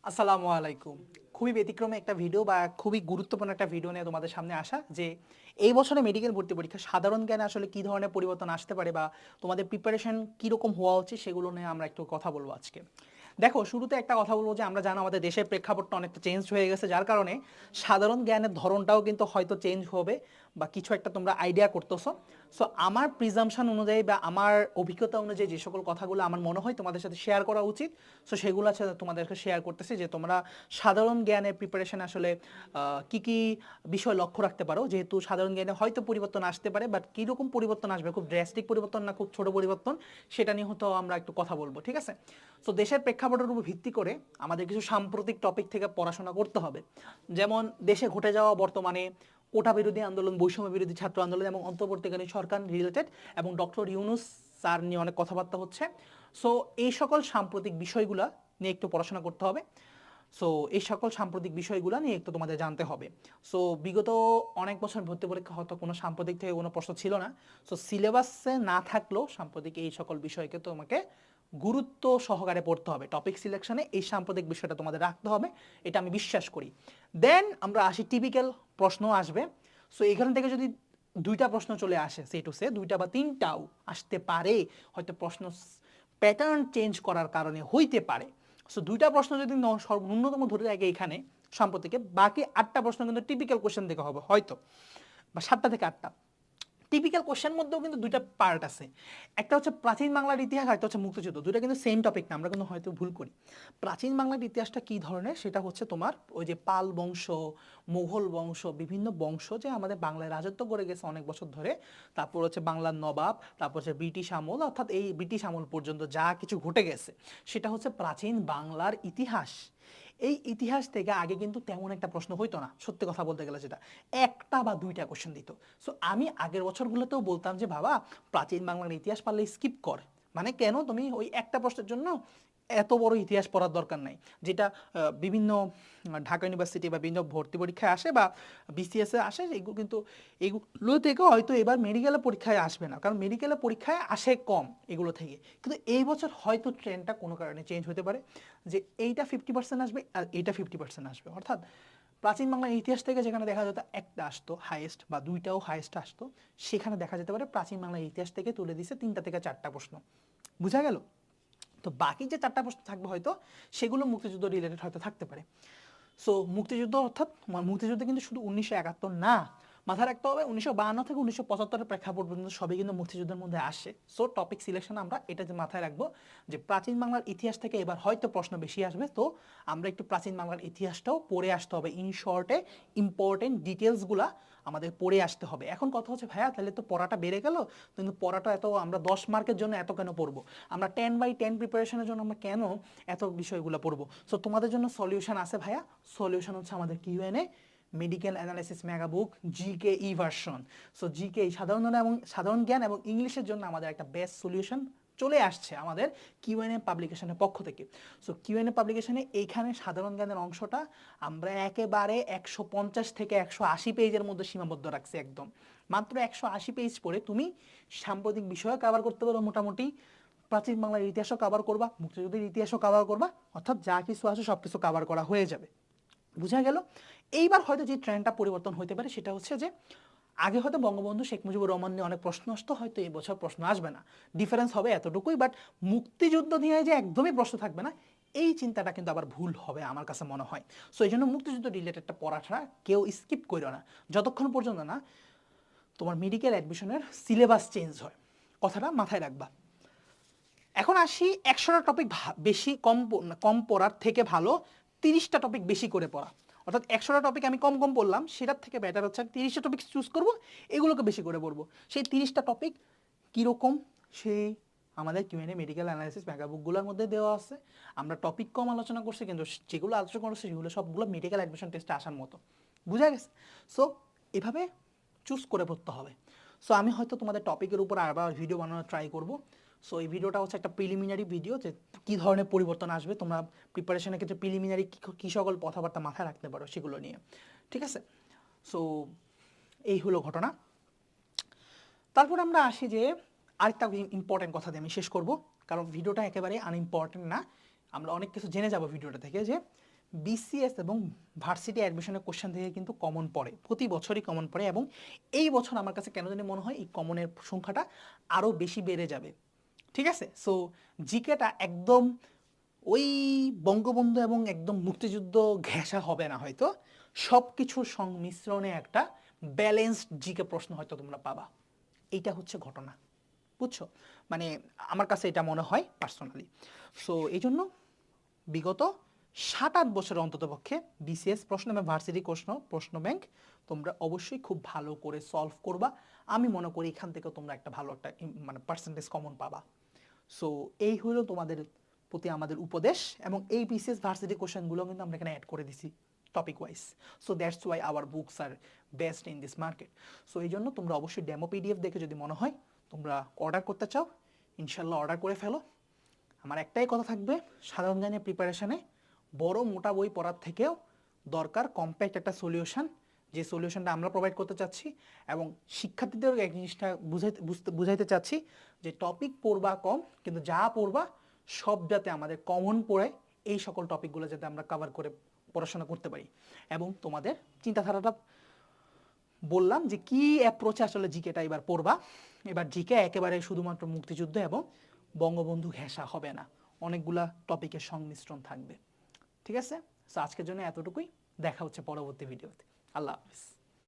আসসালামু আলাইকুম। খুবই ব্যতিক্রমী একটা ভিডিও বা খুবই গুরুত্বপূর্ণ একটা ভিডিও নিয়ে তোমাদের সামনে আসা যে এই বছরে মেডিকেল ভর্তি পরীক্ষা সাধারণ জ্ঞানে আসলে কি ধরনের পরিবর্তন আসতে পারে বা তোমাদের প্রিপারেশন কীরকম হওয়া উচিত সেগুলো নিয়ে আমরা একটু কথা বলবো আজকে। দেখো, শুরুতে একটা কথা বলবো যে আমরা জানো আমাদের দেশের প্রেক্ষাপটটা অনেকটা চেঞ্জ হয়ে গেছে, যার কারণে সাধারণ জ্ঞানের ধরনটাও কিন্তু হয়তো চেঞ্জ হবে বা কিছু একটা তোমরা আইডিয়া করতেছো। সো আমার প্রিজাম্পশন অনুযায়ী বা আমার অভিজ্ঞতা অনুযায়ী যে সকল কথাগুলো আমার মনে হয় তোমাদের সাথে শেয়ার করা উচিত, সো সেগুলো তোমাদেরকে শেয়ার করতেছি যে তোমরা সাধারণ জ্ঞানের প্রিপারেশন আসলে কি কি বিষয় লক্ষ্য রাখতে পারো, যেহেতু সাধারণ জ্ঞানে হয়তো পরিবর্তন আসতে পারে, বাট কীরকম পরিবর্তন আসবে, খুব ড্রাস্টিক পরিবর্তন না খুব ছোট পরিবর্তন, সেটা নিয়ে হয়তো আমরা একটু কথা বলবো, ঠিক আছে? সো দেশের প্রেক্ষাপটের উপর ভিত্তি করে আমাদের কিছু সাম্প্রতিক টপিক থেকে পড়াশোনা করতে হবে। যেমন দেশে ঘটে যাওয়া বর্তমানে কোটা বিরোধী আন্দোলন, বৈষম্য বিরোধী ছাত্র আন্দোলন এবং অন্তর্বর্তীকালীন সরকার রিলেটেড, এবং ডক্টর ইউনুস স্যার নিয়ে অনেক কথাবার্তা হচ্ছে। সো এই সকল সাম্প্রতিক বিষয়গুলো নিয়ে একটু পড়াশোনা করতে হবে। সো এই সকল সাম্প্রতিক বিষয়গুলো নিয়ে একটু তোমাদের জানতে হবে। সো বিগত অনেক বছর ভর্তি পরীক্ষা হয়তো কোনো সাম্প্রতিক থেকে কোনো প্রশ্ন ছিল না। সো সিলেবাসে না থাকলেও সাম্প্রতিক এই সকল বিষয়কে তোমাকে গুরুত্ব সহকারে পড়তে হবে। টপিক সিলেকশনে এই সাম্প্রতিক বিষয়টা তোমাদের রাখতে হবে, এটা আমি বিশ্বাস করি। দেন আমরা আসি, টিপিক্যাল প্রশ্ন আসবে। সো এখান থেকে যদি দুইটা প্রশ্ন চলে আসে, সে টু সে দুইটা বা তিনটাও আসতে পারে, হয়তো প্রশ্ন প্যাটার্ন চেঞ্জ করার কারণে হইতে পারে। সো দুইটা প্রশ্ন যদি ন্যূনতম ধরে রাখে এখানে সাম্প্রতিকে, বাকি 8টা প্রশ্ন কিন্তু টিপিক্যাল কোশ্চেন থেকে হবে হয়তো, বা 7টা থেকে 8টা। টিপিক্যাল কোশ্চেন মধ্যেও কিন্তু দুইটা পার্ট আছে, একটা হচ্ছে প্রাচীন বাংলার ইতিহাস, একটা হচ্ছে মুক্তিযুদ্ধ। দুইটা কিন্তু সেম টপিক না, আমরা কিন্তু হয়তো ভুল করি। প্রাচীন বাংলার ইতিহাসটা কী ধরনের, সেটা হচ্ছে তোমার ওই যে পাল বংশ, মুঘল বংশ, বিভিন্ন বংশ যে আমাদের বাংলায় রাজত্ব করে গেছে অনেক বছর ধরে। তারপর হচ্ছে বাংলার নবাব, তারপর হচ্ছে ব্রিটিশ আমল, অর্থাৎ এই ব্রিটিশ আমল পর্যন্ত যা কিছু ঘটে গেছে সেটা হচ্ছে প্রাচীন বাংলার ইতিহাস। এই ইতিহাস থেকে আগে কিন্তু তেমন একটা প্রশ্ন হইতো না, সত্যি কথা বলতে গেলে, যেটা একটা বা দুইটা কোশ্চেন দিত। সো আমি আগের বছরগুলোতেও বলতাম যে বাবা, প্রাচীন বাংলার ইতিহাস পারলে স্কিপ কর। মানে কেন, তুমি ওই একটা প্রশ্নের জন্য এত বড় ইতিহাস পড়ার দরকার নাই, যেটা বিভিন্ন ঢাকা ইউনিভার্সিটি বা বিভিন্ন ভর্তি পরীক্ষায় আসে বা বিসিএসে আসে। এগুলো কিন্তু এগুলো থেকে হয়তো এবার মেডিকেলের পরীক্ষায় আসবে না, কারণ মেডিকেলের পরীক্ষায় আসে কম এগুলো থেকে। কিন্তু এই বছর হয়তো ট্রেন্ডটা কোনো কারণে চেঞ্জ হতে পারে, যে এইটা 50% আসবে আর এইটা 50% আসবে। অর্থাৎ প্রাচীন বাংলার ইতিহাস থেকে যেখানে দেখা যেত একটা আসতো হাইয়েস্ট বা দুইটাও হাইয়েস্ট আসতো, সেখানে দেখা যেতে পারে প্রাচীন বাংলার ইতিহাস থেকে তুলে দিছে 3টা থেকে 4টা প্রশ্ন। বুঝা গেল? তো বাকি যে 4টা প্রশ্ন থাকবে হয়তো সেগুলো মুক্তিযুদ্ধ রিলেটেড হয়তো থাকতে পারে। সো মুক্তিযুদ্ধ, অর্থাৎ মুক্তিযুদ্ধ কিন্তু শুধু 1971 না, মাথায় রাখতে হবে 1952 থেকে 1975-এর প্রেক্ষাপট পর্যন্ত সবই কিন্তু মুক্তিযুদ্ধের মধ্যে আসে। সো টপিক সিলেকশন আমরা এটা যে মাথায় রাখবো যে প্রাচীন বাংলার ইতিহাস থেকে এবার হয়তো প্রশ্ন বেশি আসবে, তো আমরা একটু প্রাচীন বাংলার ইতিহাসটাও পড়ে আসতে হবে। ইন শর্টে ইম্পর্টেন্ট ডিটেলসগুলা আমাদের পড়ে আসতে হবে। এখন কথা হচ্ছে ভাইয়া, তাহলে তো পড়াটা বেড়ে গেল, কিন্তু পড়াটা এত, আমরা 10 মার্কের জন্য এত কেন পড়বো, আমরা 10/10 প্রিপারেশনের জন্য আমরা কেন এত বিষয়গুলো পড়বো? সো তোমাদের জন্য সলিউশন আছে ভাইয়া। সলিউশন হচ্ছে আমাদের QNA medical analysis mega book GK E version. So GK সাধারণ জ্ঞান এবং ইংলিশের জন্য আমাদের একটা বেস্ট সলিউশন চলে আসছে আমাদের কিউএনএ পাবলিকেশনের পক্ষ থেকে। সো কিউএনএ পাবলিকেশনে এইখানে সাধারণ জ্ঞানের অংশটা আমরা একেবারে 150 থেকে 180 পেজের মধ্যে সীমাবদ্ধ রাখছি। একদম মাত্র 180 পেজ পড়ে তুমি সাম্প্রতিক বিষয়ও কভার করতে পারো মোটামুটি, প্রাচীন বাংলার ইতিহাসও কভার করবা, মুক্তিযুদ্ধের ইতিহাসও কভার করবা, অর্থাৎ যা কিছু আছে সব কিছু কভার করা হয়ে যাবে। বুঝা গেল? এইবার হয়তো যে ট্রেন্ডটা পরিবর্তন হতে পারে সেটা হচ্ছে যে আগে হয়তো বঙ্গবন্ধু শেখ মুজিবুর রহমান নিয়ে অনেক প্রশ্ন আসতো, হয়তো এই বছর প্রশ্ন আসবে না, ডিফারেন্স হবে এতটুকুই। বাট মুক্তিযুদ্ধ নিয়ে যে একদমই প্রশ্ন থাকবে না, এই চিন্তাটা কিন্তু আবার ভুল হবে আমার কাছে মনে হয়। সো এই জন্য মুক্তিযুদ্ধ রিলেটেডটা পড়াটা কেউ স্কিপ করো না, যতক্ষণ পর্যন্ত না তোমার মেডিকেল অ্যাডমিশনের সিলেবাস চেঞ্জ হয়। কথাটা মাথায় রাখবা। এখন আসি, 100টা টপিক বেশি কম কম পড়ার থেকে ভালো 30টা টপিক বেশি করে পড়া। অর্থাৎ 100টা টপিক আমি কম কম পড়লাম, সেটার থেকে বেটার হচ্ছে 30টা টপিক চুজ করবো, এগুলোকে বেশি করে পড়বো। সেই 30টা টপিক কীরকম, সেই আমাদের কিউএনএ মেডিকেল অ্যানালাইসিস মেগাবুকগুলোর মধ্যে দেওয়া আছে। আমরা টপিক কম আলোচনা করছি, কিন্তু যেগুলো আলোচনা করছি সেগুলো সবগুলো মেডিকেল অ্যাডমিশন টেস্টে আসার মতো। বুঝা গেছে? সো এভাবে চুজ করে পড়তে হবে। সো আমি হয়তো তোমাদের টপিকের উপর আবার ভিডিও বানানোর ট্রাই করব। সো এই ভিডিওটা হচ্ছে একটা প্রিলিমিনারি ভিডিও, যে কী ধরনের পরিবর্তন আসবে, তোমরা প্রিপারেশনের ক্ষেত্রে প্রিলিমিনারি কী সকল কথাবার্তা মাথায় রাখতে পারো সেগুলো নিয়ে, ঠিক আছে? সো এই হলো ঘটনা। তারপর আমরা আসি যে আরেকটা ইম্পর্টেন্ট কথা দিয়ে আমি শেষ করব, কারণ ভিডিওটা একেবারে আনইম্পর্টেন্ট না, আমরা অনেক কিছু জেনে যাব ভিডিওটা থেকে। যে বিসিএস এবং ভার্সিটি অ্যাডমিশনের কোশ্চেন থেকে কিন্তু কমন পড়ে, প্রতি বছরই কমন পড়ে, এবং এই বছর আমার কাছে কেন জানি মনে হয় এই কমনের সংখ্যাটা আরও বেশি বেড়ে যাবে। ঠিক আছে, সো জিকেটা একদম ওই বঙ্গবন্ধু এবং একদম মুক্তিযুদ্ধ ঘেঁষা হবে না, হয়তো সব কিছুর সংমিশ্রণে একটা ব্যালেন্সড জিকে প্রশ্ন হয়তো তোমরা পাবা। এইটা হচ্ছে ঘটনা, বুঝছো? মানে আমার কাছে এটা মনে হয় পার্সোনালি। সো এই জন্য বিগত 7-8 বছরের অন্ততপক্ষে বিসিএস প্রশ্ন এবং ভার্সিটি প্রশ্ন ব্যাংক তোমরা অবশ্যই খুব ভালো করে সলভ করবা। আমি মনে করি এখান থেকে তোমরা একটা ভালো একটা মানে পার্সেন্টেজ কমন পাবা। সো এই হলো তোমাদের প্রতি আমাদের উপদেশ, এবং এই বিসিএস ভার্সিটি কোশ্চেনগুলো কিন্তু আমরা এখানে অ্যাড করে দিছি topic wise. So that's why hour books are best in this market. So এই জন্য তোমরা অবশ্যই ডেমো পিডিএফ দেখে যদি মনে হয় তোমরা অর্ডার করতে চাও, ইনশাল্লাহ অর্ডার করে ফেলো। আমার একটাই কথা থাকবে, সাধারণ জ্ঞানের প্রিপারেশানে বড় মোটা বই পড়ার থেকেও দরকার কম্প্যাক্ট একটা সলিউশন, যে সলিউশনটা আমরা প্রোভাইড করতে চাচ্ছি, এবং শিক্ষার্থীদেরও এক জিনিসটা বুঝাইতে চাচ্ছি যে টপিক পড়বা কম, কিন্তু যা পড়বা সব যাতে আমাদের কমন পড়ে, এই সকল টপিকগুলো যাতে আমরা কভার করে পড়াশোনা করতে পারি। এবং তোমাদের চিন্তাধারাটা বললাম যে কি অ্যাপ্রোচে আসলে জিকেটা এবার পড়বা। এবার জিকে একেবারে শুধুমাত্র মুক্তিযুদ্ধ এবং বঙ্গবন্ধু ঘেঁষা হবে না, অনেকগুলা টপিকের সংমিশ্রণ থাকবে। ঠিক আছে, সো আজকের জন্য এতটুকুই, দেখা হচ্ছে পরবর্তী ভিডিওতে। আল্লাহ হাফিজ।